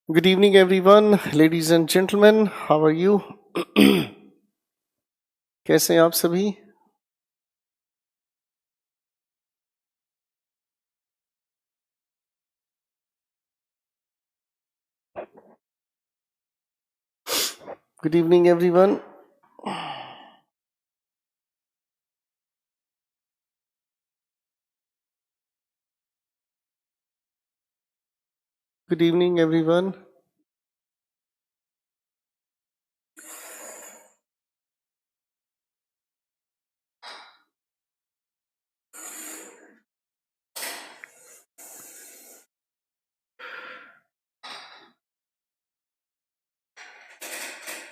Good evening, everyone, ladies and gentlemen. How are you? कैसे हैं आप सभी? Good evening, everyone. Good evening, everyone.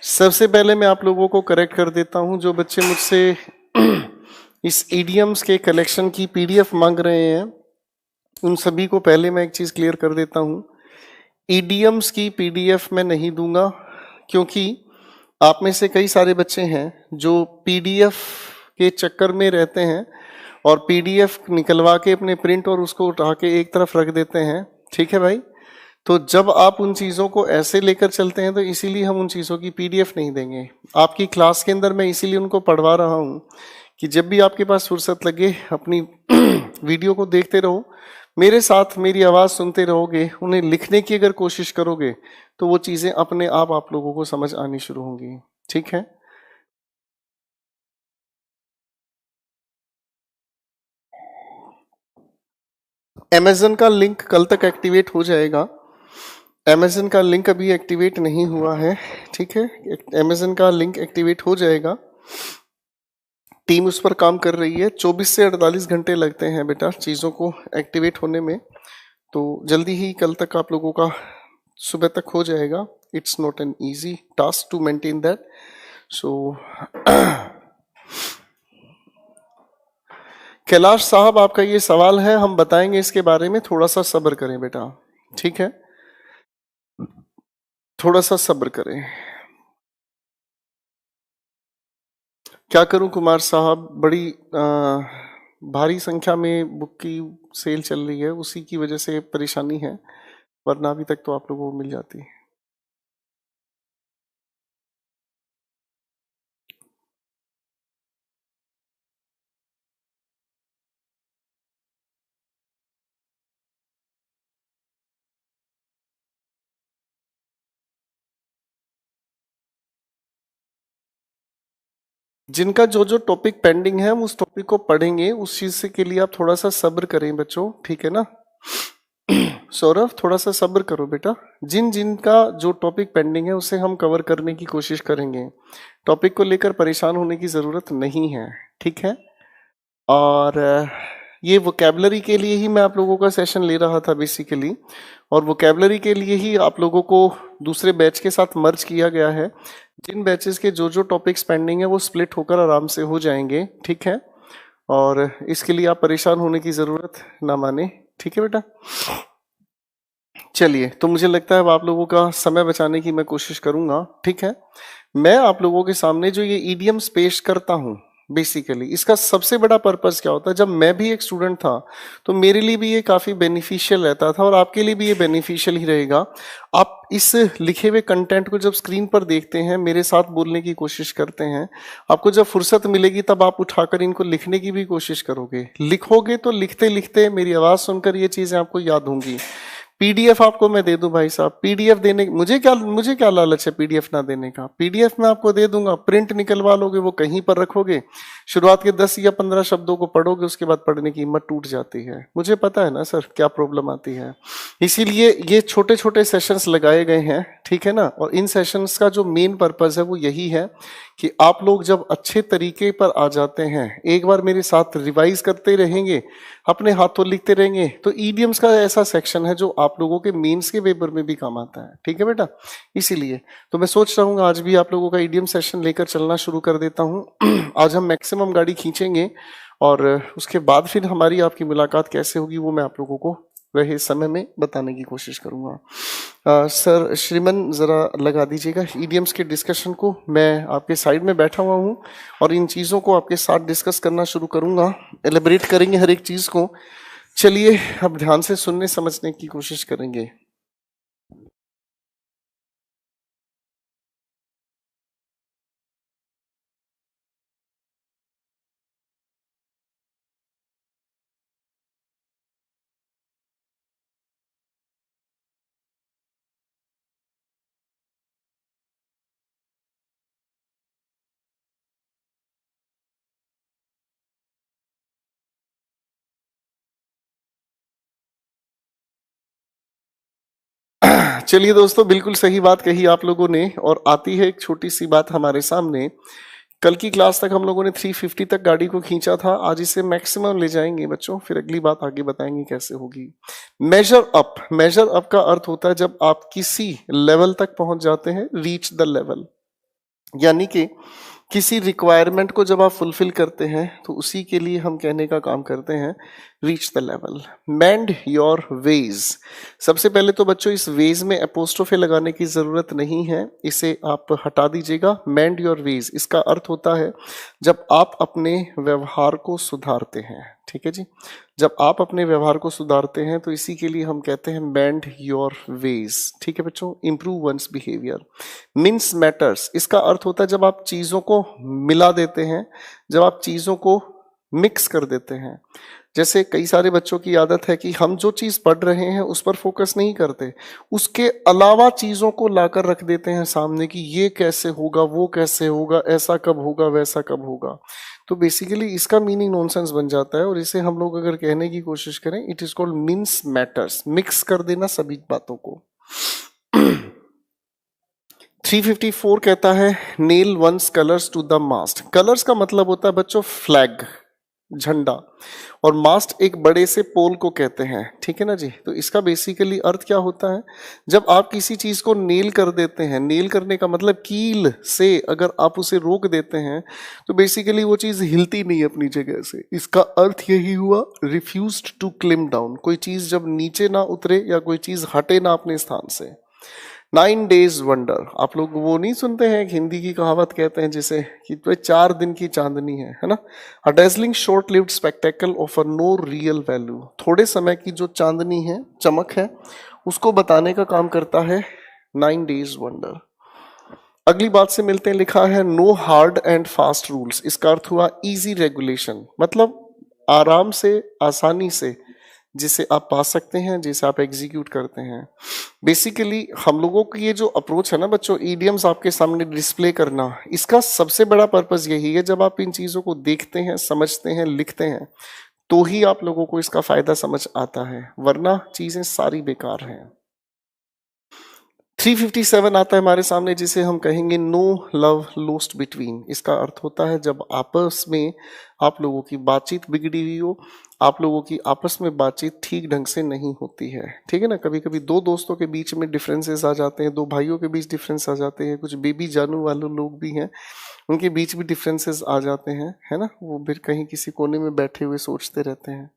सबसे पहले मैं आप लोगों को करेक्ट कर देता हूं, जो बच्चे मुझसे इस इडियम्स के कलेक्शन की पीडीएफ मांग रहे हैं उन सभी को पहले मैं एक चीज क्लियर कर देता हूं। इडियम्स की पीडीएफ मैं नहीं दूंगा, क्योंकि आप में से कई सारे बच्चे हैं जो पीडीएफ के चक्कर में रहते हैं और पीडीएफ निकलवा के अपने प्रिंट और उसको उठा के एक तरफ रख देते हैं। ठीक है भाई, तो जब आप उन चीज़ों को ऐसे लेकर चलते हैं तो इसीलिए हम उन चीज़ों की पीडीएफ नहीं देंगे आपकी क्लास के अंदर। मैं इसीलिए उनको पढ़वा रहा हूँ कि जब भी आपके पास फुर्सत लगे अपनी वीडियो को देखते रहो, मेरे साथ मेरी आवाज़ सुनते रहोगे, उन्हें लिखने की अगर कोशिश करोगे तो वो चीज़ें अपने आप लोगों को समझ आनी शुरू होंगी। ठीक है, अमेजन का लिंक कल तक एक्टिवेट हो जाएगा। अमेजन का लिंक अभी एक्टिवेट नहीं हुआ है। ठीक है, अमेजन का लिंक एक्टिवेट हो जाएगा, टीम उस पर काम कर रही है। 24 से 48 घंटे लगते हैं बेटा चीज़ों को एक्टिवेट होने में, तो जल्दी ही कल तक आप लोगों का सुबह तक हो जाएगा। It's not an easy task to maintain that, so Kailash साहब, आपका ये सवाल है, हम बताएंगे इसके बारे में, थोड़ा सा सब्र करें बेटा। ठीक है, थोड़ा सा सब्र करें। क्या करूं कुमार साहब, बड़ी भारी संख्या में बुक की सेल चल रही है, उसी की वजह से परेशानी है, वरना अभी तक तो आप लोगों को मिल जाती। जिनका जो जो टॉपिक पेंडिंग है हम उस टॉपिक को पढ़ेंगे, उस चीज से के लिए आप थोड़ा सा सब्र करें बच्चों। ठीक है ना सौरभ, थोड़ा सा सब्र करो बेटा। जिन जिन का जो टॉपिक पेंडिंग है उसे हम कवर करने की कोशिश करेंगे। टॉपिक को लेकर परेशान होने की जरूरत नहीं है। ठीक है, और ये वोकेबलरी के लिए ही मैं आप लोगों का सेशन ले रहा था बेसिकली, और वोकेबलरी के लिए ही आप लोगों को दूसरे बैच के साथ मर्ज किया गया है। जिन बैचेस के जो जो टॉपिक्स पेंडिंग है वो स्प्लिट होकर आराम से हो जाएंगे। ठीक है, और इसके लिए आप परेशान होने की ज़रूरत ना माने। ठीक है बेटा, चलिए, तो मुझे लगता है अब आप लोगों का समय बचाने की मैं कोशिश करूंगा। ठीक है, मैं आप लोगों के सामने जो ये ईडियम्स पेश करता हूँ, बेसिकली इसका सबसे बड़ा पर्पस क्या होता है, जब मैं भी एक स्टूडेंट था तो मेरे लिए भी ये काफ़ी बेनिफिशियल रहता था और आपके लिए भी ये बेनिफिशियल ही रहेगा। आप इस लिखे हुए कंटेंट को जब स्क्रीन पर देखते हैं, मेरे साथ बोलने की कोशिश करते हैं, आपको जब फुर्सत मिलेगी तब आप उठाकर इनको लिखने की भी कोशिश करोगे। लिखोगे तो लिखते लिखते मेरी आवाज़ सुनकर ये चीज़ें आपको याद होंगी। पीडीएफ आपको मैं दे दूं भाई साहब, पीडीएफ देने मुझे क्या लालच है पीडीएफ ना देने का। पीडीएफ मैं आपको दे दूंगा, प्रिंट निकलवा लोगे, वो कहीं पर रखोगे, शुरुआत के 10 या 15 शब्दों को पढ़ोगे, उसके बाद पढ़ने की हिम्मत टूट जाती है। मुझे पता है ना सर क्या प्रॉब्लम आती है, इसीलिए ये छोटे छोटे सेशंस लगाए गए हैं। ठीक है ना, और इन सेशंस का जो मेन पर्पज है वो यही है कि आप लोग जब अच्छे तरीके पर आ जाते हैं, एक बार मेरे साथ रिवाइज करते रहेंगे, अपने हाथों लिखते रहेंगे, तो ईडियम्स का ऐसा सेक्शन है जो आप लोगों के मेंस के पेपर में भी काम आता है। ठीक है बेटा, इसीलिए तो मैं सोच रहा हूँ आज भी आप लोगों का ईडियम सेशन लेकर चलना शुरू कर देता हूँ। आज हम मैक्सिमम गाड़ी खींचेंगे और उसके बाद फिर हमारी आपकी मुलाकात कैसे होगी वो मैं आप लोगों को रहे समय में बताने की कोशिश करूंगा। सर श्रीमन जरा लगा दीजिएगा ईडियम्स के डिस्कशन को। मैं आपके साइड में बैठा हुआ हूँ और इन चीज़ों को आपके साथ डिस्कस करना शुरू करूंगा, एलिब्रेट करेंगे हर एक चीज़ को। चलिए अब ध्यान से सुनने समझने की कोशिश करेंगे। चलिए दोस्तों, बिल्कुल सही बात कही आप लोगों ने। और आती है एक छोटी सी बात हमारे सामने। कल की क्लास तक हम लोगों ने 350 तक गाड़ी को खींचा था, आज इसे मैक्सिमम ले जाएंगे बच्चों, फिर अगली बात आगे बताएंगे कैसे होगी। मेजर अप, मेजर अप का अर्थ होता है जब आप किसी लेवल तक पहुंच जाते हैं, रीच द लेवल, यानी कि किसी रिक्वायरमेंट को जब आप फुलफिल करते हैं तो उसी के लिए हम कहने का काम करते हैं reach the level. Mend your ways, सबसे पहले तो बच्चों इस वेज में अपोस्ट्रोफे लगाने की जरूरत नहीं है, इसे आप हटा दीजिएगा। मेंड योर वेज इसका अर्थ होता है जब आप अपने व्यवहार को सुधारते हैं। ठीक है जी, जब आप अपने व्यवहार को सुधारते हैं तो इसी के लिए हम कहते हैं मेंड योर वेज। ठीक है बच्चों, improve one's behaviour. Mince matters, इसका अर्थ होता है जब आप चीजों को मिला देते हैं, जब आप चीजों को मिक्स कर देते हैं। जैसे कई सारे बच्चों की आदत है कि हम जो चीज पढ़ रहे हैं उस पर फोकस नहीं करते, उसके अलावा चीजों को लाकर रख देते हैं सामने कि ये कैसे होगा, वो कैसे होगा, ऐसा कब होगा, वैसा कब होगा। तो बेसिकली इसका मीनिंग नॉनसेंस बन जाता है, और इसे हम लोग अगर कहने की कोशिश करें, it is called mince matters, मिक्स कर देना सभी बातों को। 354 कहता है nail one's colours to the mast. Colours का मतलब होता है बच्चों फ्लैग, झंडा, और मास्ट एक बड़े से पोल को कहते हैं। ठीक है ना जी, तो इसका बेसिकली अर्थ क्या होता है, जब आप किसी चीज को नेल कर देते हैं, नेल करने का मतलब कील से अगर आप उसे रोक देते हैं तो बेसिकली वो चीज हिलती नहीं अपनी जगह से। इसका अर्थ यही हुआ रिफ्यूज्ड टू क्लिम डाउन, कोई चीज जब नीचे ना उतरे या कोई चीज हटे ना अपने स्थान से। 9 days वंडर, आप लोग वो नहीं सुनते हैं, एक हिंदी की कहावत कहते हैं जिसे कि तो 4 दिन की चांदनी है ना। A dazzling short lived spectacle offer no real value, थोड़े समय की जो चांदनी है, चमक है, उसको बताने का काम करता है 9 days वंडर। अगली बात से मिलते हैं, लिखा है no hard and fast rules. इसका अर्थ हुआ इजी रेगुलेशन, मतलब आराम से, आसानी से, जिसे आप पा सकते हैं, जिसे आप एग्जीक्यूट करते हैं। बेसिकली हम लोगों की ये जो अप्रोच है ना बच्चों, ईडियम्स आपके सामने डिस्प्ले करना, इसका सबसे बड़ा पर्पस यही है, जब आप इन चीजों को देखते हैं, समझते हैं, लिखते हैं, तो ही आप लोगों को इसका फायदा समझ आता है, वरना चीजें सारी बेकार हैं। 357 आता है हमारे सामने, जिसे हम कहेंगे नो लव लोस्ट बिटवीन। इसका अर्थ होता है जब आपस में आप लोगों की बातचीत बिगड़ी हुई हो, आप लोगों की आपस में बातचीत ठीक ढंग से नहीं होती है। ठीक है ना, कभी कभी दो दोस्तों के बीच में डिफरेंसेस आ जाते हैं, दो भाइयों के बीच डिफरेंस आ जाते हैं, कुछ बेबी जानू वाले लोग भी हैं, उनके बीच भी डिफरेंसेस आ जाते हैं, है ना। वो फिर कहीं किसी कोने में बैठे हुए सोचते रहते हैं,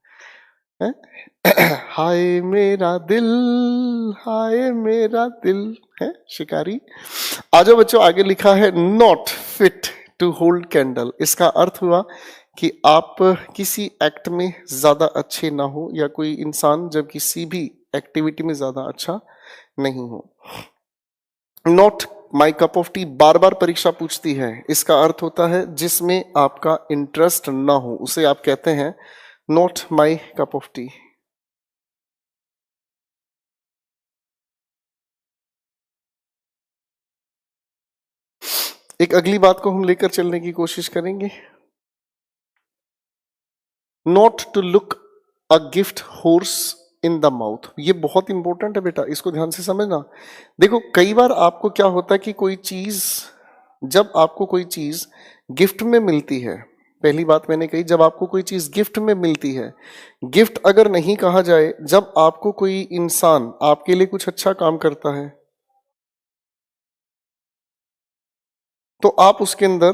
हैं? हाय मेरा दिल, हाय मेरा दिल, है शिकारी। आ जाओ बच्चों, आगे लिखा है not fit to hold candle. इसका अर्थ हुआ कि आप किसी एक्ट में ज्यादा अच्छे ना हो, या कोई इंसान जब किसी भी एक्टिविटी में ज्यादा अच्छा नहीं हो। Not my cup of tea बार बार परीक्षा पूछती है, इसका अर्थ होता है जिसमें आपका इंटरेस्ट ना हो, उसे आप कहते हैं not my cup of T. एक अगली बात को हम लेकर चलने की कोशिश करेंगे, not to look a gift horse in the mouth. ये बहुत इंपॉर्टेंट है बेटा, इसको ध्यान से समझना। देखो कई बार आपको क्या होता है कि कोई चीज, जब आपको कोई चीज गिफ्ट में मिलती है, पहली बात मैंने कही जब आपको कोई चीज गिफ्ट में मिलती है, गिफ्ट अगर नहीं कहा जाए, जब आपको कोई इंसान आपके लिए कुछ अच्छा काम करता है तो आप उसके अंदर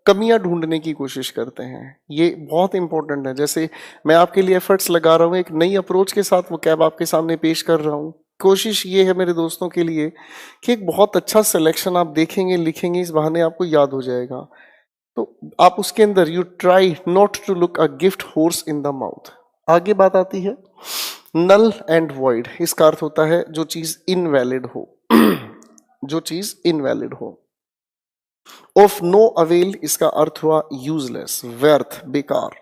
कमियां ढूंढने की कोशिश करते हैं। ये बहुत इंपॉर्टेंट है। जैसे मैं आपके लिए एफर्ट्स लगा रहा हूं, एक नई अप्रोच के साथ वो कैब आपके सामने पेश कर रहा हूं, कोशिश ये है मेरे दोस्तों के लिए कि एक बहुत अच्छा सिलेक्शन आप देखेंगे, लिखेंगे, इस बहाने आपको याद हो जाएगा। तो आप उसके अंदर you try not to look a gift horse in the mouth. आगे बात आती है नल एंड वॉइड। इसका अर्थ होता है जो चीज इनवैलिड हो, जो चीज इनवैलिड हो। ऑफ नो अवेल, इसका अर्थ हुआ यूजलेस, व्यर्थ, बेकार।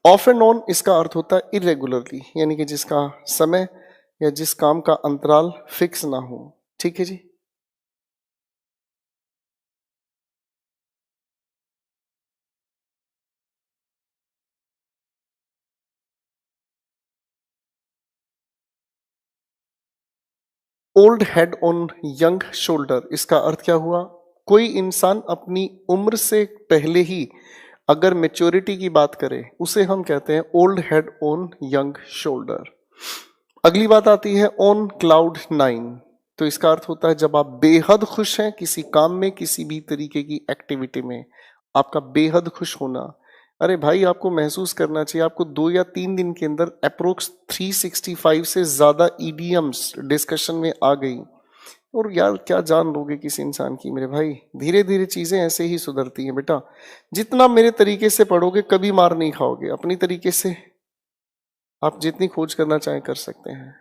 ऑफ एंड ऑन, इसका अर्थ होता है इरेगुलरली, यानी कि जिसका समय या जिस काम का अंतराल फिक्स ना हो। ठीक है जी। Old head on young shoulder, इसका अर्थ क्या हुआ? कोई इंसान अपनी उम्र से पहले ही अगर मेच्योरिटी की बात करे उसे हम कहते हैं old head on young shoulder. अगली बात आती है ऑन क्लाउड नाइन, तो इसका अर्थ होता है जब आप बेहद खुश हैं किसी काम में, किसी भी तरीके की एक्टिविटी में, आपका बेहद खुश होना। अरे भाई, आपको महसूस करना चाहिए, आपको 2 या 3 दिन के अंदर अप्रोक्स 365 से ज्यादा ईडीएम्स डिस्कशन में आ गई। और यार क्या जान लोगे किसी इंसान की मेरे भाई, धीरे धीरे चीजें ऐसे ही सुधरती हैं बेटा। जितना मेरे तरीके से पढ़ोगे कभी मार नहीं खाओगे, अपनी तरीके से आप जितनी खोज करना चाहें कर सकते हैं।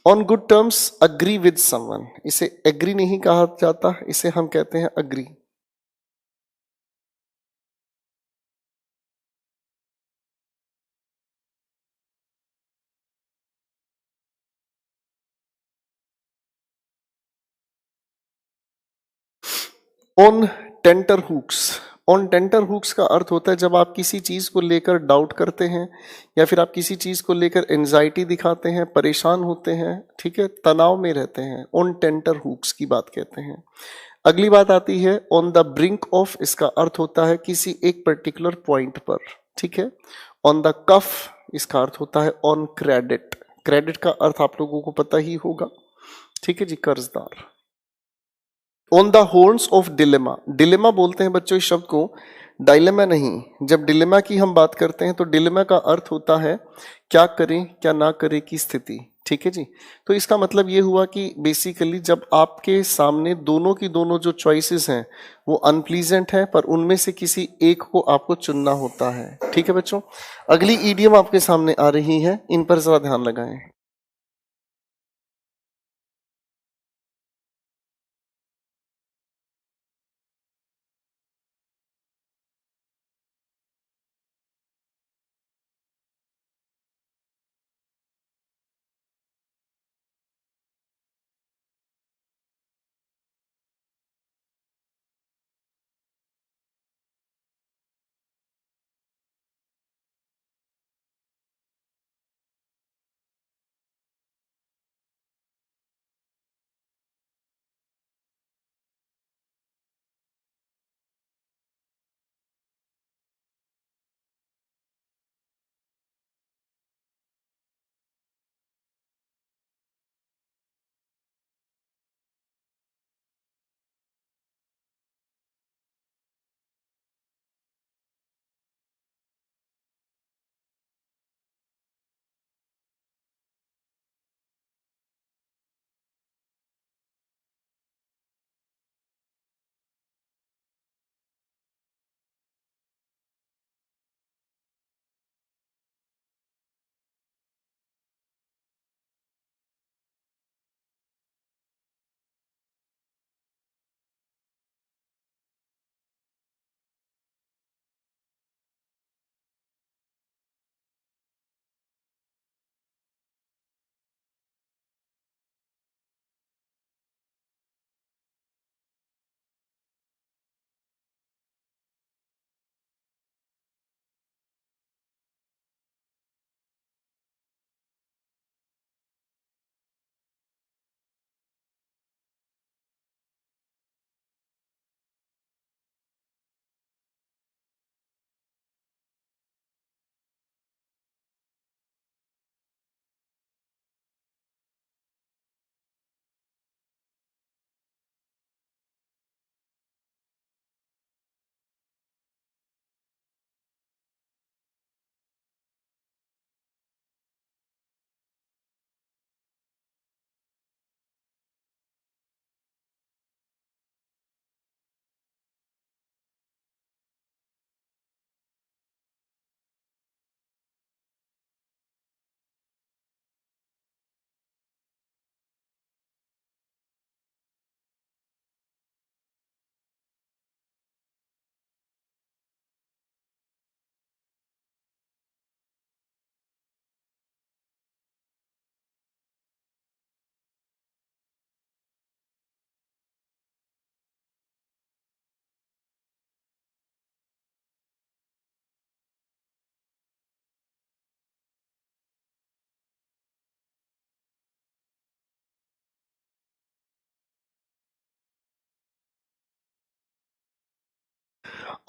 On good terms agree with someone, इसे एग्री नहीं कहा जाता, इसे हम कहते हैं agree. On tenterhooks, on tenterhooks का अर्थ होता है जब आप किसी चीज को लेकर डाउट करते हैं या फिर आप किसी चीज को लेकर एंजाइटी दिखाते हैं, परेशान होते हैं, ठीक है, तनाव में रहते हैं, ऑन टेंटर हुक्स की बात कहते हैं। अगली बात आती है ऑन द ब्रिंक ऑफ, इसका अर्थ होता है किसी एक पर्टिकुलर पॉइंट पर, ठीक है। ऑन द कफ, इसका अर्थ होता है ऑन क्रेडिट, क्रेडिट का अर्थ आप लोगों को पता ही होगा, ठीक है जी, कर्जदार। On the horns of dilemma, dilemma बोलते हैं बच्चों इस शब्द को, डायलेमा नहीं। जब डिलेमा की हम बात करते हैं तो डिलेमा का अर्थ होता है क्या करें क्या ना करें की स्थिति, ठीक है जी। तो इसका मतलब ये हुआ कि बेसिकली जब आपके सामने दोनों की दोनों जो चॉइसेस हैं वो अनप्लीजेंट है, पर उनमें से किसी एक को आपको चुनना होता है, ठीक है बच्चों। अगली ईडियम आपके सामने आ रही है, इन पर जरा ध्यान लगाएं।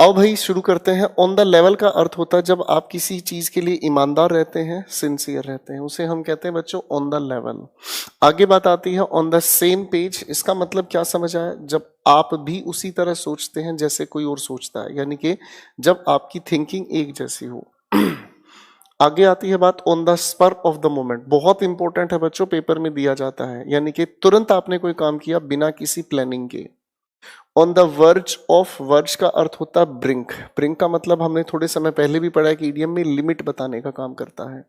आओ भाई शुरू करते हैं। ऑन द लेवल का अर्थ होता है जब आप किसी चीज के लिए ईमानदार रहते हैं, सिंसियर रहते हैं, उसे हम कहते हैं बच्चों ऑन द लेवल। आगे बात आती है ऑन द सेम पेज। इसका मतलब क्या समझ आया? जब आप भी उसी तरह सोचते हैं जैसे कोई और सोचता है, यानी कि जब आपकी थिंकिंग एक जैसी हो। आगे आती है बात on the spur of the moment. बहुत इंपॉर्टेंट है बच्चों, पेपर में दिया जाता है, यानी कि तुरंत आपने कोई काम किया बिना किसी प्लानिंग के। On the verge of, verge का अर्थ होता है ब्रिंक। ब्रिंक का मतलब हमने थोड़े समय पहले भी पढ़ा है कि ईडियम में लिमिट बताने का काम करता है।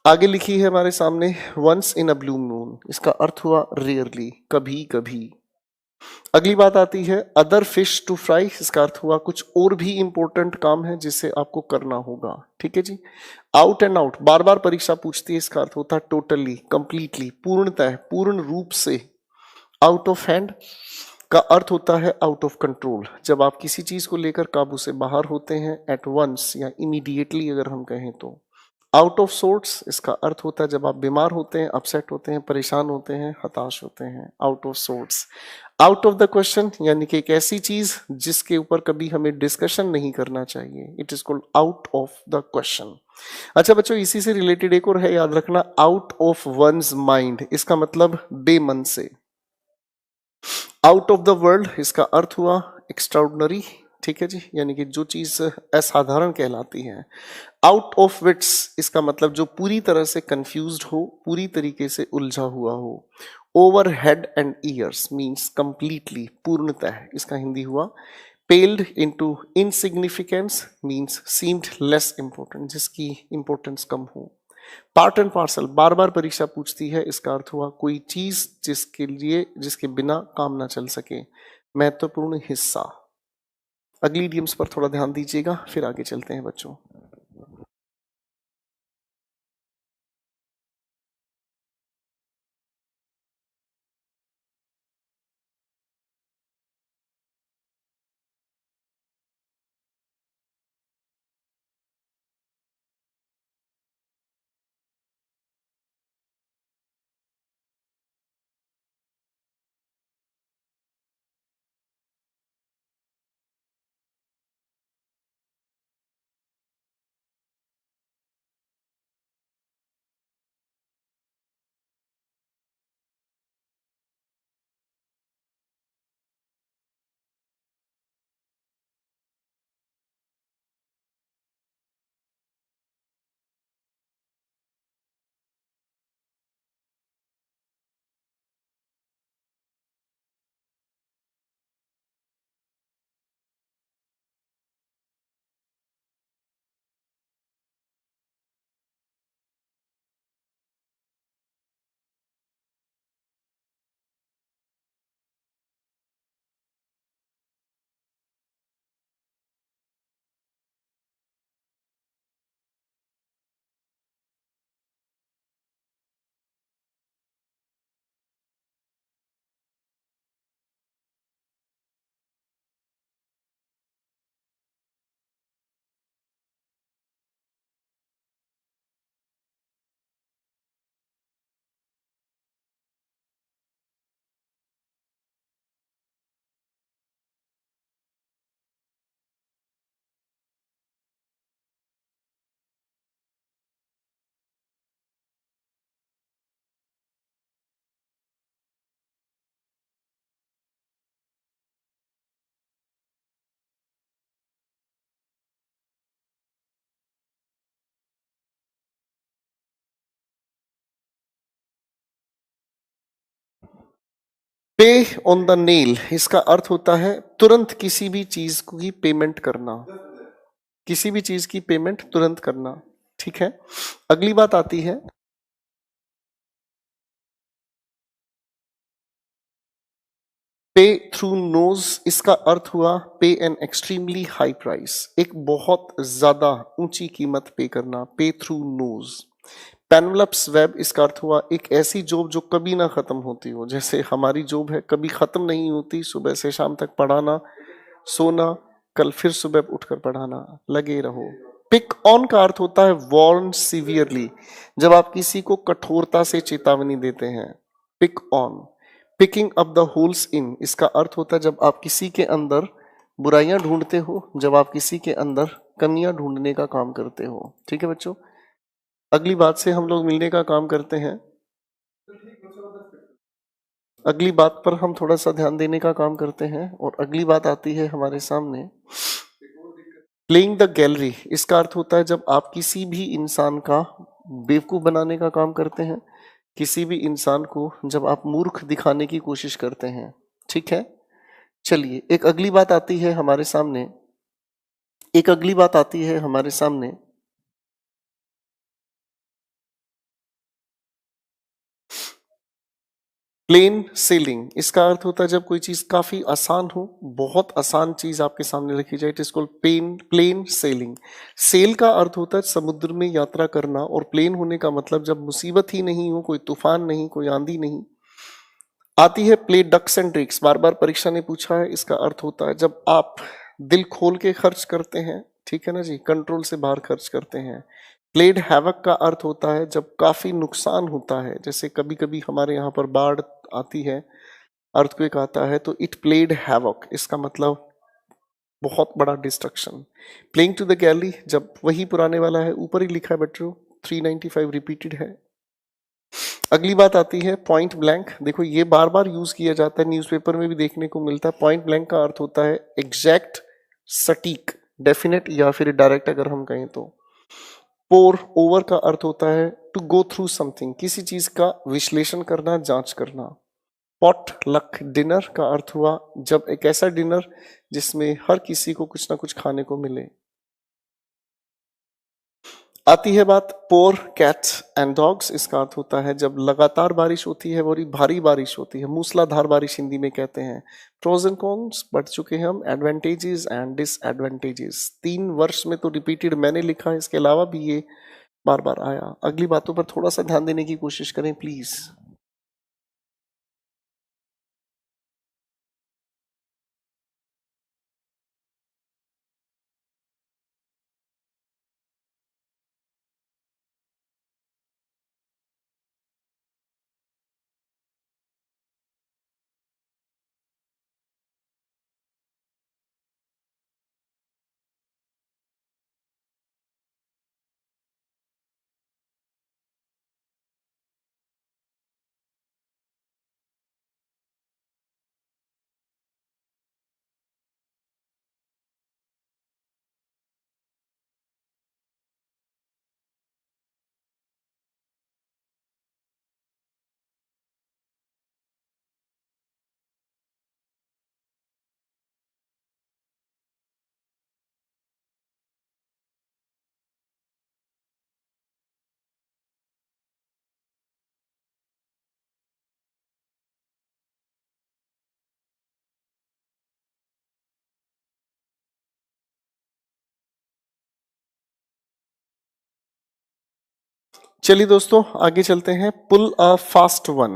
आगे लिखी है हमारे सामने once in a blue moon. इसका अर्थ हुआ रेयरली, कभी कभी। अगली बात आती है अदर फिश टू फ्राई। इसका अर्थ हुआ कुछ और भी इंपॉर्टेंट काम है जिसे आपको करना होगा। ठीक है जी। आउट एंड आउट, बार बार परीक्षा पूछती है। इसका अर्थ होता है टोटली, कंप्लीटली, पूर्णतः, पूर्ण रूप से। आउट ऑफ हैंड का अर्थ होता है आउट ऑफ कंट्रोल, जब आप किसी चीज को लेकर काबू से बाहर होते हैं, एट वंस या इमीडिएटली अगर हम कहें तो। आउट ऑफ सोर्ट्स, इसका अर्थ होता है जब आप बीमार होते हैं, अपसेट होते हैं, परेशान होते हैं, हताश होते हैं। Out of sorts. Out of the question, यानी कि एक ऐसी चीज जिसके ऊपर कभी हमें डिस्कशन नहीं करना चाहिए, it is called out of the question. अच्छा बच्चों, इसी से रिलेटेड एक और है, याद रखना, आउट ऑफ वंस माइंड। इसका मतलब बेमन से। आउट ऑफ द वर्ल्ड, इसका अर्थ हुआ एक्स्ट्राऑर्डिनरी। ठीक है जी, यानी कि जो चीज असाधारण कहलाती है। आउट ऑफ विट्स, इसका मतलब जो पूरी तरह से कंफ्यूज्ड हो, पूरी तरीके से उलझा हुआ हो। Over head and years means completely, पूर्णतः। इसका हिंदी हुआ पेल्ड into insignificance means seemed less important, जिसकी इंपॉर्टेंस कम हो। पार्ट एंड पार्सल, बार बार परीक्षा पूछती है। इसका अर्थ हुआ कोई चीज जिसके बिना काम ना चल सके, महत्वपूर्ण हिस्सा। अगली इडियम्स पर थोड़ा ध्यान दीजिएगा, फिर आगे चलते हैं बच्चों। पे ऑन द नेल, इसका अर्थ होता है तुरंत किसी भी चीज की पेमेंट करना, किसी भी चीज की पेमेंट तुरंत करना। ठीक है। अगली बात आती है पे थ्रू नोज। इसका अर्थ हुआ पे एन एक्सट्रीमली हाई प्राइस, एक बहुत ज्यादा ऊंची कीमत पे करना, पे थ्रू नोज। पेनवलप्स वेब, इसका अर्थ हुआ एक ऐसी जॉब जो कभी ना खत्म होती हो, जैसे हमारी जॉब है, कभी खत्म नहीं होती, सुबह से शाम तक पढ़ाना, सोना, कल फिर सुबह उठकर पढ़ाना, लगे रहो। पिक ऑन का अर्थ होता है वॉर्न सीवियरली, जब आप किसी को कठोरता से चेतावनी देते हैं। Pick on. Picking up the holes in, इसका अर्थ होता है जब आप किसी के अंदर बुराइयां ढूंढते हो जब आप किसी के अंदर कमियां ढूंढने का काम करते हो। ठीक है बच्चों, अगली बात से हम लोग मिलने का काम करते हैं। अगली बात पर हम थोड़ा सा ध्यान देने का काम करते हैं और अगली बात आती है हमारे सामने प्लेइंग द गैलरी। इसका अर्थ होता है जब आप किसी भी इंसान का बेवकूफ बनाने का काम करते हैं, किसी भी इंसान को जब आप मूर्ख दिखाने की कोशिश करते हैं। ठीक है, चलिए एक अगली बात आती है हमारे सामने, एक अगली बात आती है हमारे सामने प्लेन सेलिंग। इसका अर्थ होता है जब कोई चीज काफी आसान हो, बहुत आसान चीज आपके सामने रखी जाए, it is called plain sailing. Sail का अर्थ होता है समुद्र में यात्रा करना, और प्लेन होने का मतलब जब मुसीबत ही नहीं हो, कोई तूफान नहीं, कोई आंधी नहीं। आती है प्ले डक्स एंड ट्रिक्स, बार बार परीक्षा ने पूछा है। इसका अर्थ होता है जब आप दिल खोल के खर्च करते हैं, ठीक है ना जी, कंट्रोल से बाहर खर्च करते हैं। प्लेड हैवक का अर्थ होता है जब काफी नुकसान होता है, जैसे कभी कभी हमारे यहाँ पर बाढ़ आती है, अर्थक्वेक आता है, तो इट प्लेड हैवक, इसका मतलब बहुत बड़ा destruction. Playing to the gallery जब वही पुराने वाला है, ऊपर ही लिखा है बच्चों, 395 रिपीटेड है। अगली बात आती है पॉइंट ब्लैंक। देखो ये बार बार यूज किया जाता है, न्यूज़पेपर में भी देखने को मिलता है। पॉइंट ब्लैंक का अर्थ होता है एग्जैक्ट, सटीक, डेफिनेट या फिर डायरेक्ट अगर हम कहें तो। पोर ओवर का अर्थ होता है टू गो थ्रू समथिंग, किसी चीज का विश्लेषण करना, जांच करना। पॉट लक डिनर का अर्थ हुआ जब एक ऐसा डिनर जिसमें हर किसी को कुछ ना कुछ खाने को मिले। आती है बात पोर कैट्स एंड डॉग्स। इसका अर्थ होता है जब लगातार बारिश होती है, बड़ी भारी बारिश होती है, मूसलाधार बारिश हिंदी में कहते हैं। प्रोज एंड कॉन्स पढ़ चुके हैं हम, एडवांटेजेस एंड डिसएडवांटेजेस। 3 वर्ष में तो रिपीटेड मैंने लिखा है, इसके अलावा भी ये बार बार आया। अगली बातों पर थोड़ा सा ध्यान देने की कोशिश करें प्लीज। चलिए दोस्तों आगे चलते हैं। पुल अ फास्ट वन।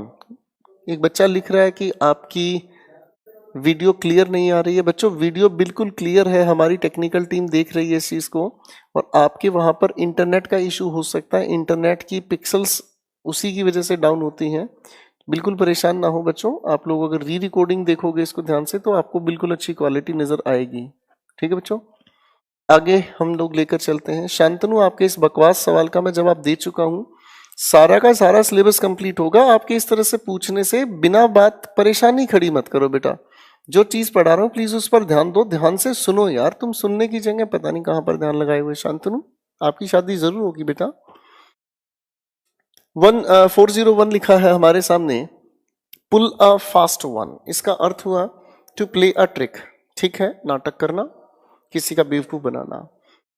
एक बच्चा लिख रहा है कि आपकी वीडियो क्लियर नहीं आ रही है। बच्चों वीडियो बिल्कुल क्लियर है, हमारी टेक्निकल टीम देख रही है इस चीज़ को, और आपके वहाँ पर इंटरनेट का इशू हो सकता है, इंटरनेट की पिक्सल्स उसी की वजह से डाउन होती हैं। बिल्कुल परेशान ना हो बच्चों, आप लोग अगर री रिकॉर्डिंग देखोगे इसको ध्यान से तो आपको बिल्कुल अच्छी क्वालिटी नज़र आएगी। ठीक है बच्चों, आगे हम लोग लेकर चलते हैं। शांतनु, आपके इस बकवास सवाल का मैं जवाब दे चुका हूँ। सारा का सारा सिलेबस कंप्लीट होगा आपके इस तरह से पूछने से। बिना बात परेशानी खड़ी मत करो बेटा, जो चीज पढ़ा रहा हूँ प्लीज उस पर ध्यान दो, ध्यान से सुनो यार। तुम सुनने की जगह पता नहीं कहां पर ध्यान लगाए हुए। शांतनु, आपकी शादी जरूर होगी बेटा। 401 लिखा है हमारे सामने, पुल अ फास्ट वन। इसका अर्थ हुआ टू प्ले अ ट्रिक। ठीक है, नाटक करना, किसी का बेवकूफ बनाना।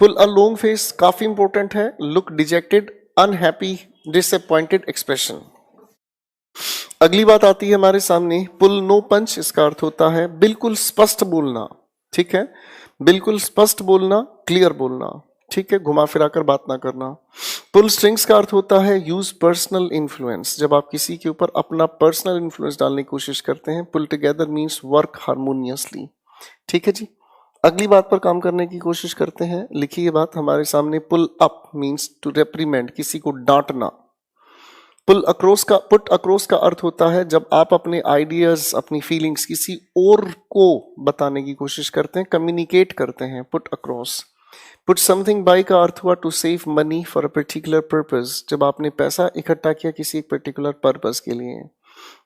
पुल अ लॉन्ग फेस काफी इंपॉर्टेंट है, look dejected, unhappy, disappointed expression. अगली बात आती है हमारे सामने, पुल नो पंच। इसका अर्थ होता है बिल्कुल स्पष्ट बोलना। ठीक है, बिल्कुल स्पष्ट बोलना, क्लियर बोलना। ठीक है, घुमा फिरा कर बात ना करना। पुल स्ट्रिंग्स का अर्थ होता है यूज पर्सनल इन्फ्लुएंस, जब आप किसी के ऊपर अपना पर्सनल इन्फ्लुएंस डालने की कोशिश करते हैं। पुल टुगेदर मीन्स वर्क हारमोनियसली। ठीक है जी, अगली बात पर काम करने की कोशिश करते हैं। लिखिए बात हमारे सामने, pull up means to reprimand, किसी को डांटना। पुट अक्रॉस का अर्थ होता है जब आप अपने आइडियाज, अपनी फीलिंग्स किसी और को बताने की कोशिश करते हैं, कम्युनिकेट करते हैं, put across. Put something by का अर्थ हुआ to save money for a particular purpose, जब आपने पैसा इकट्ठा किया किसी एक पर्टिकुलर पर्पस के लिए।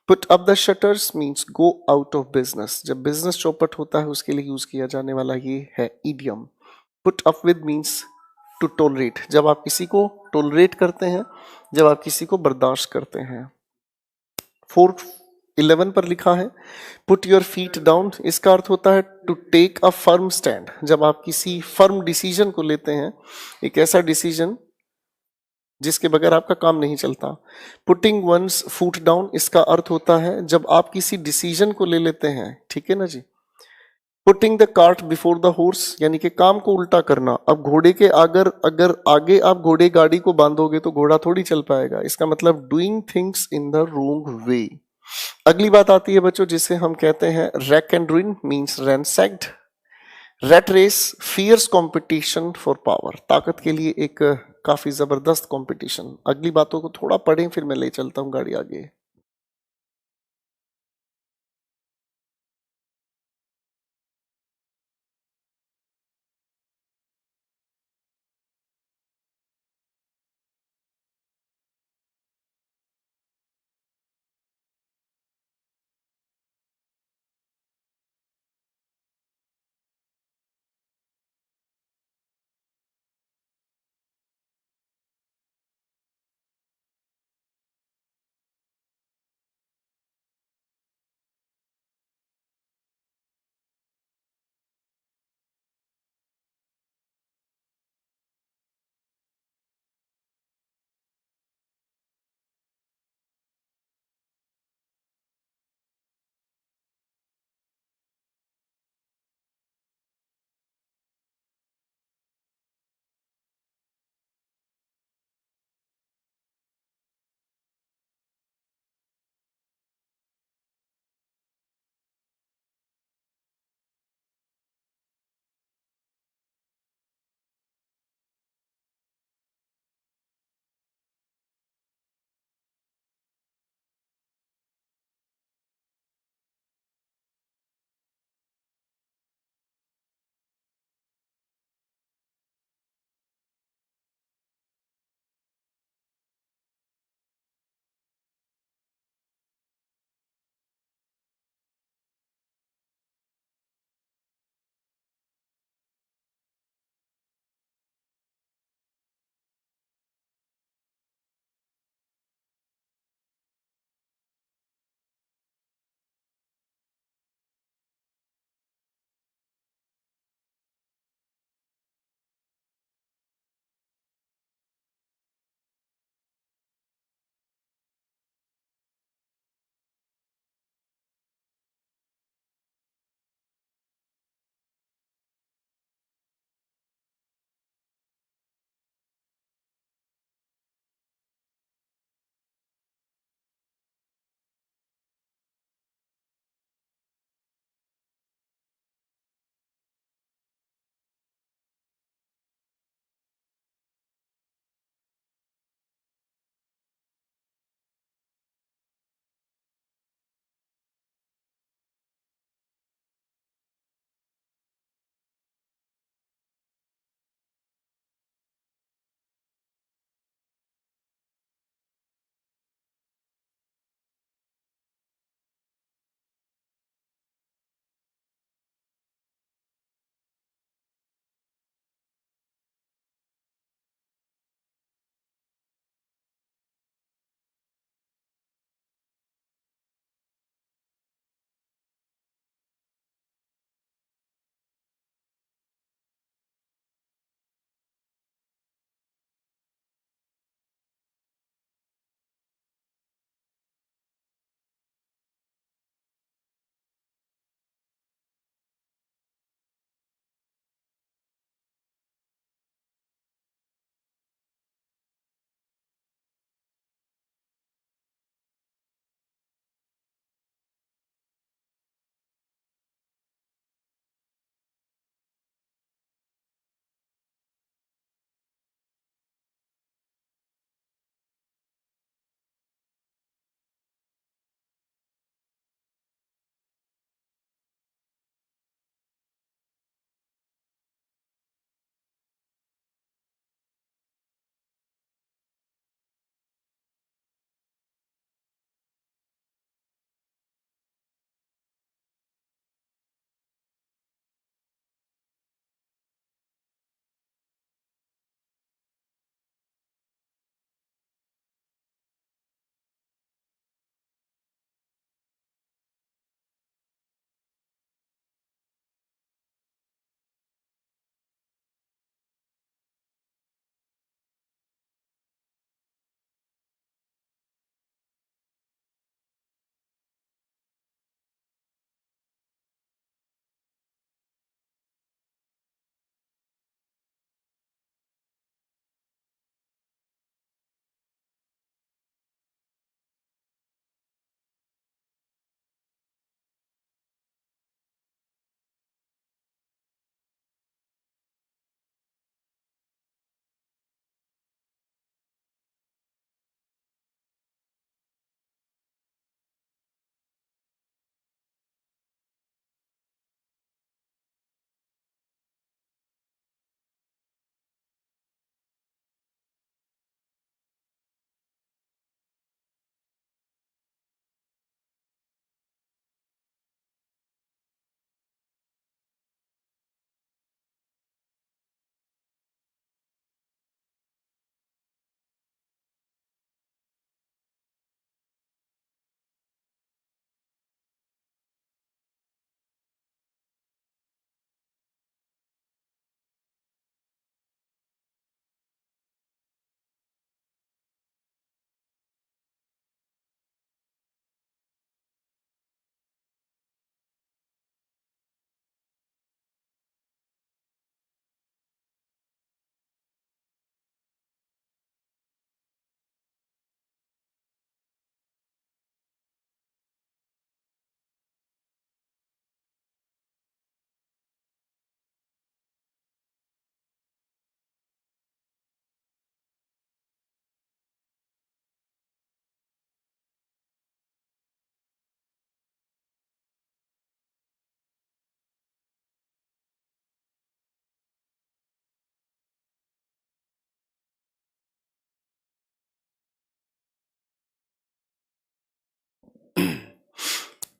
Put up the shutters means go out of business, जब बिजनेस चौपट होता है उसके लिए यूज किया जाने वाला ये है idiom. Put up with means to tolerate, जब आप किसी को टोलरेट करते हैं, जब आप किसी को बर्दाश्त करते हैं। 4:11 पर लिखा है पुट योर फीट डाउन, इसका अर्थ होता है to take a firm stand, जब आप किसी फर्म डिसीजन को लेते हैं, एक ऐसा डिसीजन जिसके बगैर आपका काम नहीं चलता। पुटिंग वंस फूट डाउन, इसका अर्थ होता है जब आप किसी डिसीजन को ले लेते हैं, ठीक है ना जी। Putting the cart before the horse, यानी कि काम को उल्टा करना। अब घोड़े के अगर आगे आप घोड़े गाड़ी को बांधोगे तो घोड़ा थोड़ी चल पाएगा, इसका मतलब doing things in the wrong way. अगली बात आती है बच्चों जिसे हम कहते हैं rack and ruin means ransacked. Rat race fierce competition for power, ताकत के लिए एक काफी जबरदस्त कंपटीशन। अगली बातों को थोड़ा पढ़ें फिर मैं ले चलता हूं गाड़ी आगे।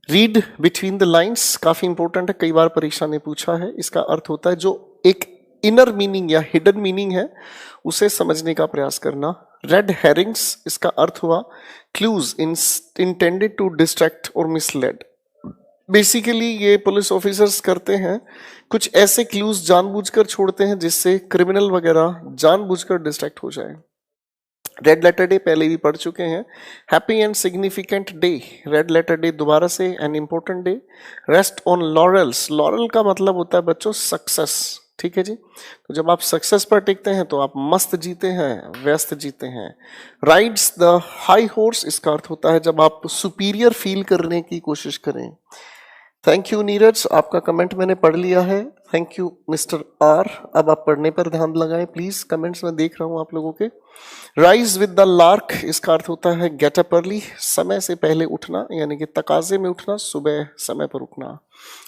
रीड बिटवीन द लाइंस काफी इंपॉर्टेंट है, कई बार परीक्षा ने पूछा है। इसका अर्थ होता है जो एक इनर मीनिंग या हिडन मीनिंग है उसे समझने का प्रयास करना। रेड हेरिंग्स, इसका अर्थ हुआ क्लूज इंटेंडेड टू डिस्ट्रैक्ट और मिसलेड। बेसिकली ये पुलिस ऑफिसर्स करते हैं, कुछ ऐसे क्लूज जानबूझकर छोड़ते हैं जिससे क्रिमिनल वगैरह जानबूझकर डिस्ट्रैक्ट हो जाए। रेड लेटर डे पहले भी पढ़ चुके हैं। Happy and significant day, red letter day दोबारा से an important day. Rest on laurels, laurel का मतलब होता है बच्चों सक्सेस, ठीक है जी। तो जब आप सक्सेस पर टिकते हैं तो आप मस्त जीते हैं, व्यस्त जीते हैं। राइड्स द हाई हॉर्स, इसका अर्थ होता है जब आप सुपीरियर फील करने की कोशिश करें। थैंक यू नीरज, आपका कमेंट मैंने पढ़ लिया है। Thank you mister R. अब आप पढ़ने पर ध्यान लगाएं प्लीज, कमेंट्स में देख रहा हूं आप लोगों के। राइज विद द लार्क, इसका अर्थ होता है गेट अप अर्ली, समय से पहले उठना, यानी कि तकाजे में उठना, सुबह समय पर उठना।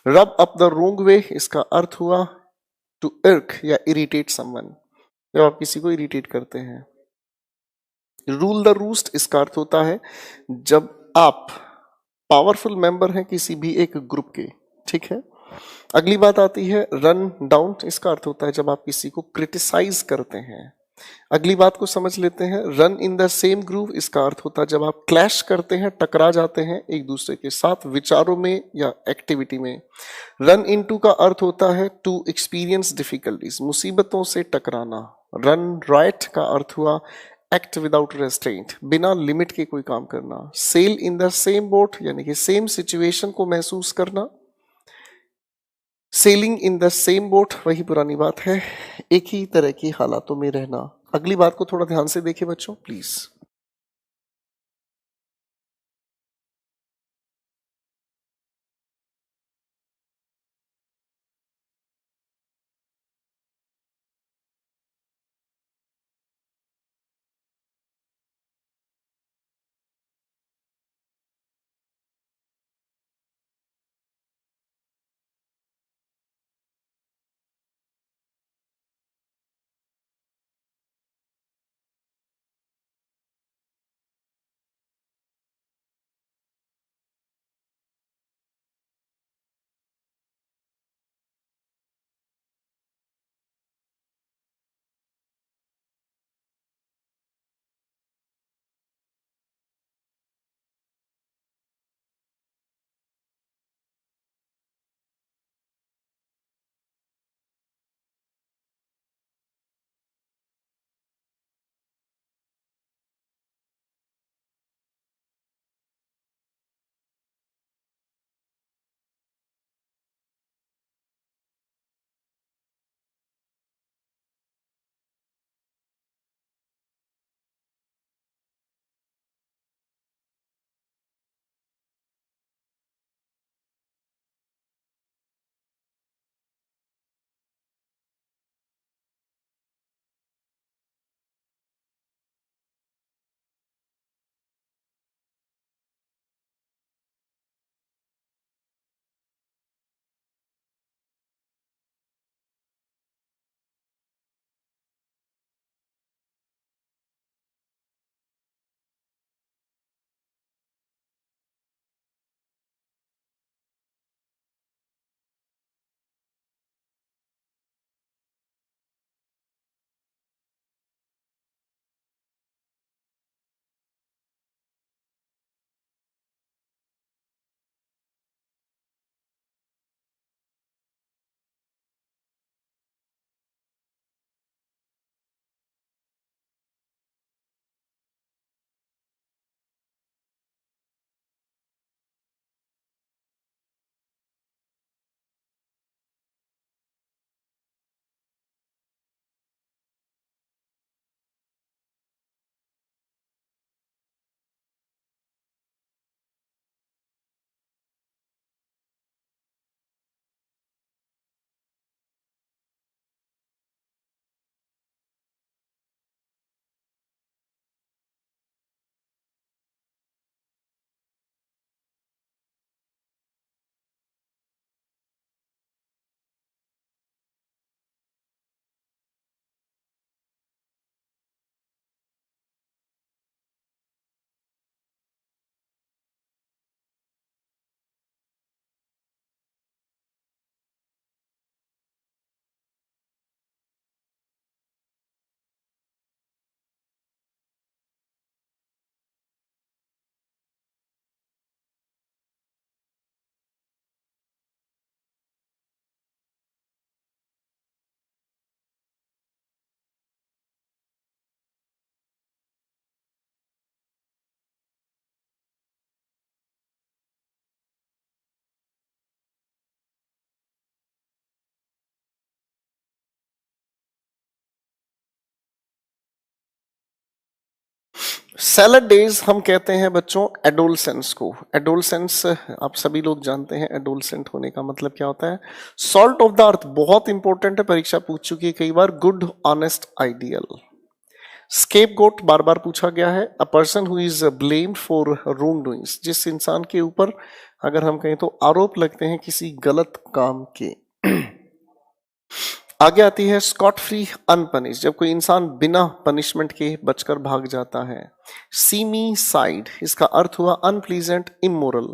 रब अप द रोंग वे, इसका अर्थ हुआ टू इर्क या इरिटेट समवन, जब आप किसी को इरिटेट करते हैं। रूल द रूस्ट, इसका अर्थ होता है जब आप पावरफुल मेंबर हैं किसी भी एक ग्रुप के, ठीक है। अगली बात आती है रन डाउन, इसका अर्थ होता है जब आप किसी को क्रिटिसाइज करते हैं। अगली बात को समझ लेते हैं। Run in the same groove, इसका अर्थ होता है जब आप क्लैश करते हैं, टकरा जाते हैं एक दूसरे के साथ विचारों में या एक्टिविटी में। रन इनटू का अर्थ होता है टू एक्सपीरियंस डिफिकल्टीज, मुसीबतों से टकराना। रन राइट का अर्थ हुआ एक्ट विदाउट रेस्ट्रेंट, बिना लिमिट के कोई काम करना। Sail in the same boat, यानी कि सेम सिचुएशन को महसूस करना। Sailing in the same boat, वही पुरानी बात है, एक ही तरह की हालातों में रहना। अगली बात को थोड़ा ध्यान से देखिए बच्चों प्लीज। सैलड डेज हम कहते हैं बच्चों एडोलसेंस को। एडोलसेंस आप सभी लोग जानते हैं, एडोलसेंट होने का मतलब क्या होता है। सॉल्ट ऑफ द अर्थ बहुत इंपॉर्टेंट है, परीक्षा पूछ चुकी है कई बार। Good, honest, ideal. स्केपगोट बार बार पूछा गया है। A person who is blamed for wrong doings, जिस इंसान के ऊपर अगर हम कहें तो आरोप लगते हैं किसी गलत काम के। आगे आती है स्कॉट फ्री अनपनिश, जब कोई इंसान बिना पनिशमेंट के बचकर भाग जाता है। सीमी साइड, इसका अर्थ हुआ अनप्लीजेंट, इमोरल।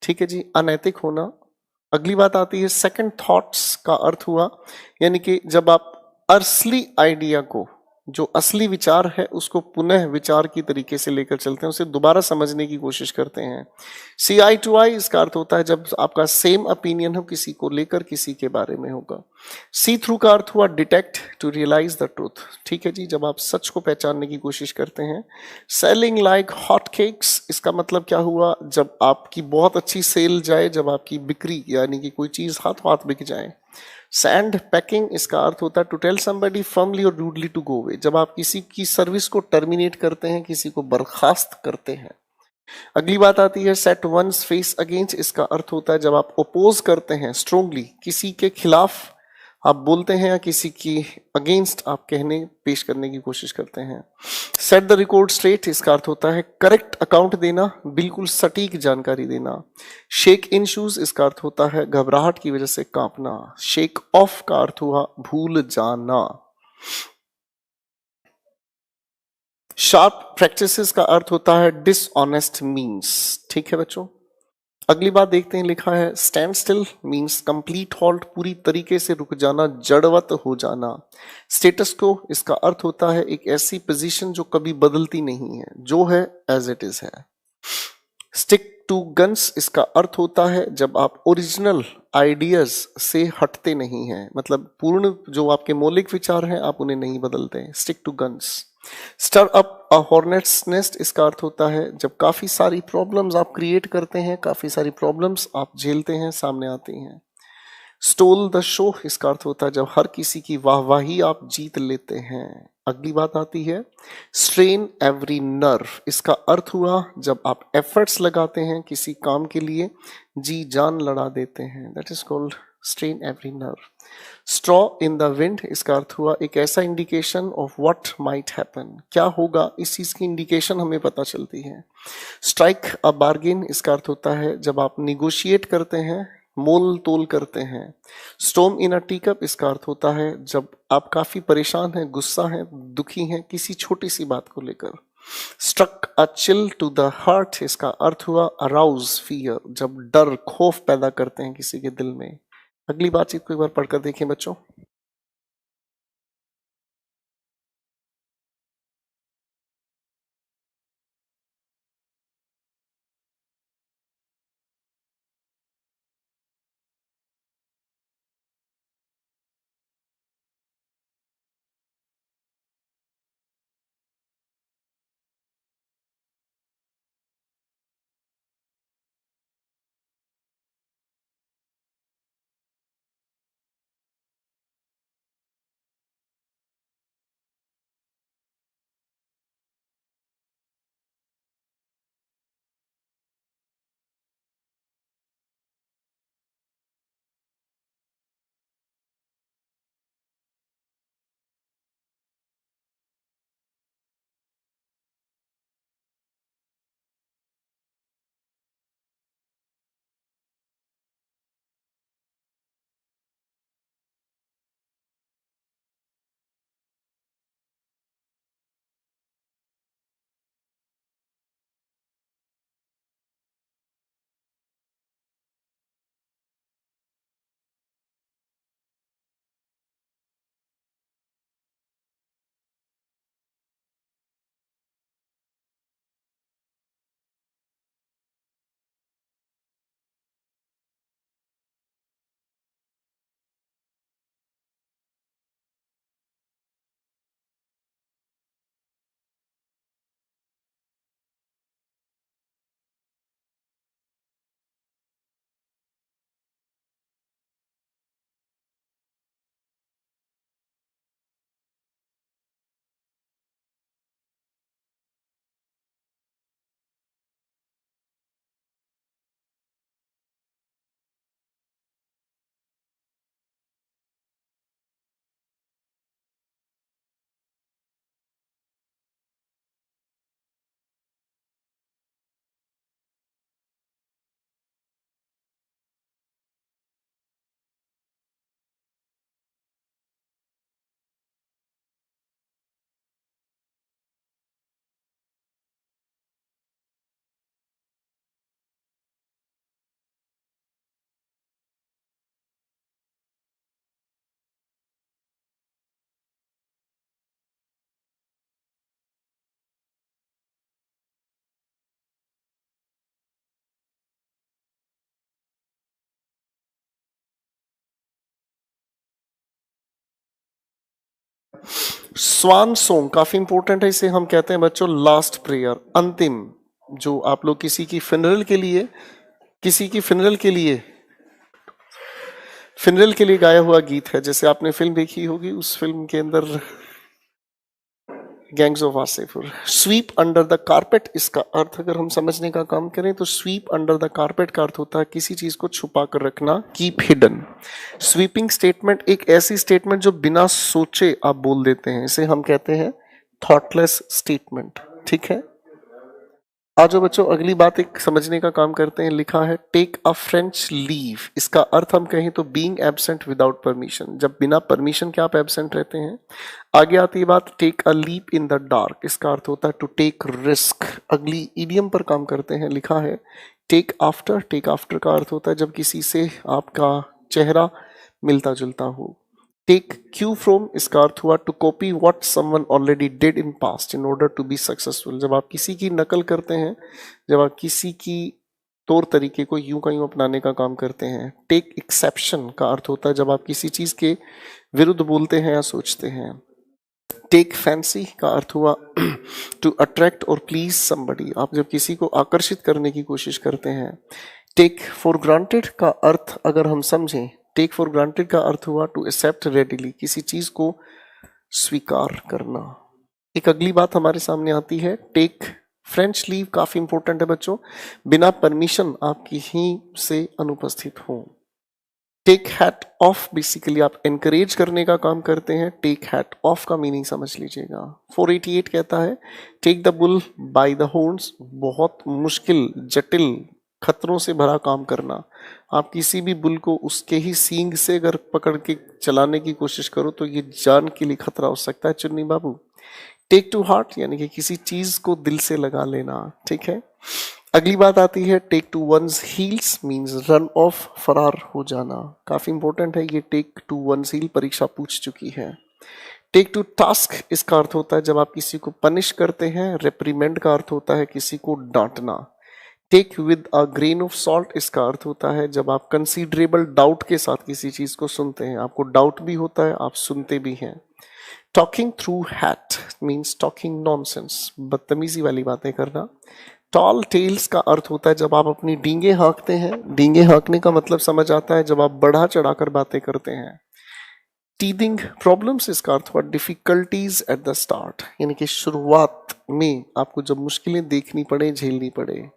ठीक है जी, अनैतिक होना। अगली बात आती है सेकंड थॉट्स का अर्थ हुआ, यानी कि जब आप असली आइडिया को, जो असली विचार है उसको पुनः विचार की तरीके से लेकर चलते हैं, उसे दोबारा समझने की कोशिश करते हैं। सी आई टू आई, इसका अर्थ होता है जब आपका सेम ओपिनियन हो किसी को लेकर, किसी के बारे में होगा। सी थ्रू का अर्थ हुआ detect, to realize the truth. ठीक है जी, जब आप सच को पहचानने की कोशिश करते हैं। सेलिंग लाइक हॉट केक्स, इसका मतलब क्या हुआ, जब आपकी बहुत अच्छी सेल जाए, जब आपकी बिक्री यानी कि कोई चीज हाथों हाथ बिक जाए। सैंड पैकिंग, इसका अर्थ होता है टू टेल समबडी फर्मली और रूडली टू गो अवे, जब आप किसी की सर्विस को टर्मिनेट करते हैं, किसी को बर्खास्त करते हैं। अगली बात आती है सेट वंस फेस अगेंस्ट, इसका अर्थ होता है जब आप ओपोज करते हैं स्ट्रोंगली, किसी के खिलाफ आप बोलते हैं या किसी की अगेंस्ट आप कहने पेश करने की कोशिश करते हैं। सेट द रिकॉर्ड स्ट्रेट, इसका अर्थ होता है करेक्ट अकाउंट देना, बिल्कुल सटीक जानकारी देना। शेक इन शूज, इसका अर्थ होता है घबराहट की वजह से कांपना। शेक ऑफ का अर्थ हुआ भूल जाना। शार्प प्रैक्टिसेस का अर्थ होता है डिसऑनेस्ट मीन्स। ठीक है बच्चों, अगली बात देखते हैं, लिखा है stand still means complete halt, पूरी तरीके से रुक जाना, जड़वत हो जाना। स्टेटस को, इसका अर्थ होता है एक ऐसी पोजीशन जो कभी बदलती नहीं है, जो है एज इट इज है। स्टिक टू गन्स, इसका अर्थ होता है जब आप ओरिजिनल आइडियाज से हटते नहीं हैं, मतलब पूर्ण जो आपके मौलिक विचार हैं आप उन्हें नहीं बदलते। Stick to guns. Stir up a hornet's nest, इसका अर्थ होता है जब काफी सारी प्रॉब्लम्स आप क्रिएट करते हैं, काफी सारी प्रॉब्लम्स आप झेलते हैं, सामने आती हैं। स्टोल द शो, इसका अर्थ होता है जब हर किसी की वाहवाही आप जीत लेते हैं। अगली बात आती है स्ट्रेन एवरी नर्व, इसका अर्थ हुआ जब आप एफर्ट्स लगाते हैं किसी काम के लिए, जी जान लड़ा देते हैं, that is called strain every nerve. Straw in the wind, इसका अर्थ हुआ एक ऐसा indication of what might happen, क्या होगा इस चीज की इंडिकेशन हमें पता चलती है। स्ट्राइक अ बार्गेन, इसका अर्थ होता है जब आप निगोशिएट करते हैं, मोल तोल करते हैं। स्टोम इन अ टी कप, इसका अर्थ होता है जब आप काफी परेशान हैं, गुस्सा हैं, दुखी हैं किसी छोटी सी बात को लेकर। Struck a chill to the heart, इसका अर्थ हुआ अराउज फियर, जब डर खौफ पैदा करते हैं किसी के दिल में। अगली बातचीत को एक बार पढ़कर देखें बच्चों। स्वान सॉन्ग काफी इंपॉर्टेंट है, इसे हम कहते हैं बच्चों लास्ट प्रेयर, अंतिम, जो आप लोग किसी की फिनरल के लिए गाया हुआ गीत है। जैसे आपने फिल्म देखी होगी, उस फिल्म के अंदर gangs of Wasseypur, SVEEP under the carpet, इसका अर्थ अगर हम समझने का काम करें तो स्वीप अंडर द कारपेट का अर्थ होता है किसी चीज को छुपा कर रखना, कीप हिडन। स्वीपिंग स्टेटमेंट एक ऐसी स्टेटमेंट जो बिना सोचे आप बोल देते हैं, इसे हम कहते हैं थॉटलेस स्टेटमेंट। ठीक है, आज जो बच्चों अगली बात एक समझने का काम करते हैं, लिखा है टेक अ फ्रेंच लीव, इसका अर्थ हम कहें तो बीइंग एब्सेंट विदाउट परमिशन, जब बिना परमिशन के आप एब्सेंट रहते हैं। आगे आती है बात take a leap in the dark, इसका अर्थ होता है टू टेक रिस्क। अगली इडियम पर काम करते हैं, लिखा है टेक आफ्टर, टेक आफ्टर का अर्थ होता है जब किसी से आपका चेहरा मिलता जुलता हो। टेक क्यू फ्रॉम, इसका अर्थ हुआ to copy what someone already did in past in order to be successful, जब आप किसी की नकल करते हैं, जब आप किसी की तौर तरीके को यूं का यूं अपनाने का काम करते हैं। टेक एक्सेप्शन का अर्थ होता है जब आप किसी चीज के विरुद्ध बोलते हैं या सोचते हैं। टेक फैंसी का अर्थ हुआ टू अट्रैक्ट और प्लीज समबडी, आप जब किसी को आकर्षित करने की कोशिश करते हैं। टेक फॉर ग्रांटेड का अर्थ अगर हम समझें, टेक फॉर ग्रांटेड का अर्थ हुआ टू एक्सेप्ट रेडिली, किसी चीज को स्वीकार करना। एक अगली बात हमारे सामने आती है टेक फ्रेंच लीव, काफी इंपॉर्टेंट है बच्चों, बिना परमिशन आप कहीं से अनुपस्थित हो। टेक हैट ऑफ, बेसिकली आप एनकरेज करने का काम करते हैं। टेक हैट ऑफ का मीनिंग समझ लीजिएगा। 488 कहता है take the bull by the horns, बहुत मुश्किल जटिल खतरों से भरा काम करना। आप किसी भी बुल को उसके ही सींग से अगर पकड़ के चलाने की कोशिश करो तो ये जान के लिए खतरा हो सकता है चुन्नी बाबू। टेक टू हार्ट यानी कि किसी चीज को दिल से लगा लेना। ठीक है, अगली बात आती है take to one's heels, means run off, फरार हो जाना। काफी इंपॉर्टेंट है ये टेक टू वंस हील, परीक्षा पूछ चुकी है। टेक टू टास्क, इसका अर्थ होता है जब आप किसी को पनिश करते हैं। रेप्रीमेंड का अर्थ होता है किसी को डांटना। Take with a grain of salt, इसका अर्थ होता है जब आप कंसीडरेबल डाउट के साथ किसी चीज को सुनते हैं, आपको डाउट भी होता है, आप सुनते भी हैं। Talking through hat means talking nonsense, बदतमीजी वाली बातें करना। टॉल टेल्स का अर्थ होता है जब आप अपनी डींगे हाँकते हैं। डींगे हाँकने का मतलब समझ आता है जब आप बढ़ा चढ़ाकर बातें करते हैं। टीदिंग प्रॉब्लम्स, इसका अर्थ हुआ डिफिकल्टीज एट द स्टार्ट, यानी कि शुरुआत में आपको जब मुश्किलें देखनी पड़े, झेलनी पड़े।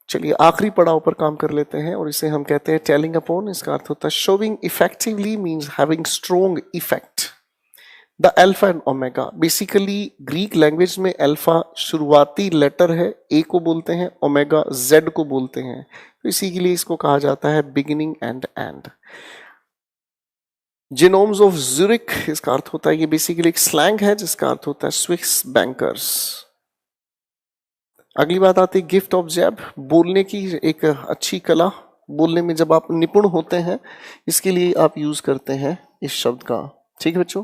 चलिए आखिरी पड़ाव पर काम कर लेते हैं और इसे हम कहते हैं टेलिंग अपॉन, इसका अर्थ होता है showing effectively, means having strong effect. The alpha and omega, basically Greek language में अल्फा शुरुआती लेटर है, ए को बोलते हैं, ओमेगा जेड को बोलते हैं, तो इसी के लिए इसको कहा जाता है beginning and and. Genomes of ज़ुरिक, इसका अर्थ होता है ये बेसिकली एक स्लैंग है जिसका अर्थ होता है स्विस बैंकर्स। अगली बात आती है गिफ्ट ऑफ जैब, बोलने की एक अच्छी कला, बोलने में जब आप निपुण होते हैं, इसके लिए आप यूज करते हैं इस शब्द का। ठीक है बच्चों,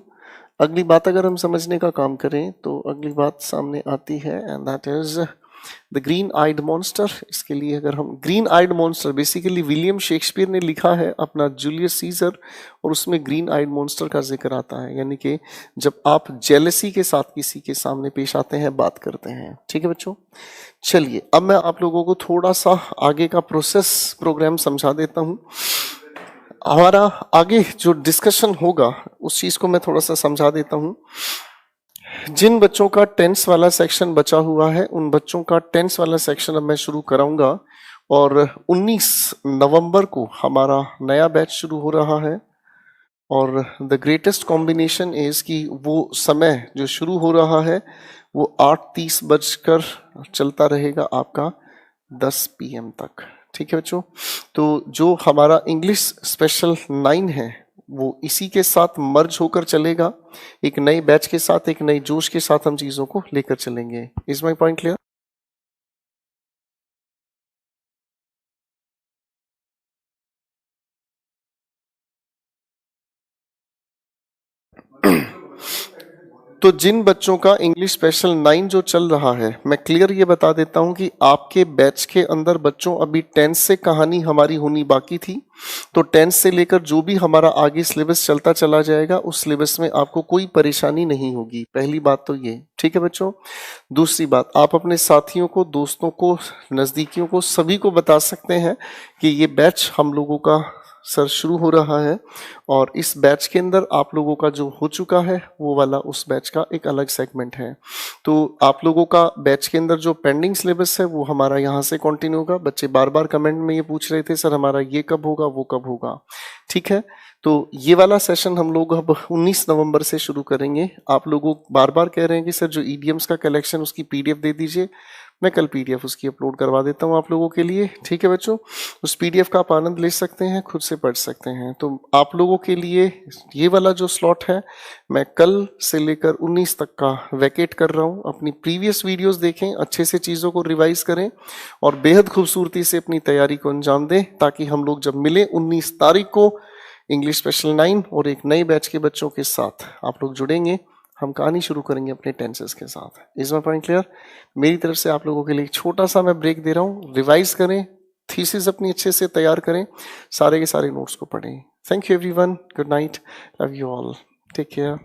अगली बात अगर हम समझने का काम करें तो अगली बात सामने आती है and that is the green eyed monster. इसके लिए अगर हम green eyed monster, basically William Shakespeare ने लिखा है अपना जूलियस सीजर, और उसमें ग्रीन आइड मॉन्स्टर का जिक्र आता है, यानी कि जब आप जेलसी के साथ किसी के सामने पेश आते हैं, बात करते हैं। ठीक है बच्चों, चलिए अब मैं आप लोगों को थोड़ा सा आगे का प्रोसेस प्रोग्राम समझा देता हूँ। हमारा आगे जो डिस्कशन होगा उस चीज को मैं थोड़ा सा समझा देता हूँ। जिन बच्चों का टेंस वाला सेक्शन बचा हुआ है, उन बच्चों का टेंस वाला सेक्शन अब मैं शुरू कराऊंगा, और 19 नवंबर को हमारा नया बैच शुरू हो रहा है। और द ग्रेटेस्ट कॉम्बिनेशन इज कि वो समय जो शुरू हो रहा है वो 8:30 बजकर चलता रहेगा आपका 10 PM तक। ठीक है बच्चों, तो जो हमारा इंग्लिश स्पेशल 9 है वो इसी के साथ मर्ज होकर चलेगा, एक नए बैच के साथ, एक नई जोश के साथ हम चीजों को लेकर चलेंगे। Is my point clear? तो जिन बच्चों का इंग्लिश स्पेशल 9 जो चल रहा है, मैं क्लियर ये बता देता हूं कि आपके बैच के अंदर बच्चों अभी 10th से कहानी हमारी होनी बाकी थी, तो 10th से लेकर जो भी हमारा आगे सिलेबस चलता चला जाएगा उस सिलेबस में आपको कोई परेशानी नहीं होगी। पहली बात तो ये, ठीक है बच्चों। दूसरी बात, आप अपने साथियों को, दोस्तों को, नज़दीकियों को, सभी को बता सकते हैं कि ये बैच हम लोगों का सर शुरू हो रहा है, और इस बैच के अंदर आप लोगों का जो हो चुका है वो वाला उस बैच का एक अलग सेगमेंट है। तो आप लोगों का बैच के अंदर जो पेंडिंग सिलेबस है वो हमारा यहाँ से कंटिन्यू होगा। बच्चे बार बार कमेंट में ये पूछ रहे थे सर हमारा ये कब होगा, वो कब होगा, ठीक है। तो ये वाला सेशन हम लोग अब 19 नवंबर से शुरू करेंगे। आप लोगों बार बार कह रहे हैं कि सर जो ईडीएम्स का कलेक्शन उसकी पीडीएफ दे दीजिए, मैं कल पीडीएफ उसकी अपलोड करवा देता हूँ आप लोगों के लिए, ठीक है बच्चों। उस पीडीएफ का आप आनंद ले सकते हैं, खुद से पढ़ सकते हैं। तो आप लोगों के लिए ये वाला जो स्लॉट है मैं कल से लेकर 19 तक का वैकेट कर रहा हूँ। अपनी प्रीवियस वीडियोस देखें, अच्छे से चीज़ों को रिवाइज करें और बेहद खूबसूरती से अपनी तैयारी को अंजाम दें, ताकि हम लोग जब मिले 19 तारीख को इंग्लिश स्पेशल 9 और एक नए बैच के बच्चों के साथ आप लोग जुड़ेंगे, हम कहानी शुरू करेंगे अपने टेंसेस के साथ। Is my point clear? मेरी तरफ से आप लोगों के लिए एक छोटा सा मैं ब्रेक दे रहा हूँ। रिवाइज करें, थीसिस अपनी अच्छे से तैयार करें, सारे के सारे नोट्स को पढ़ें। Thank you everyone, good night, love you all, take care.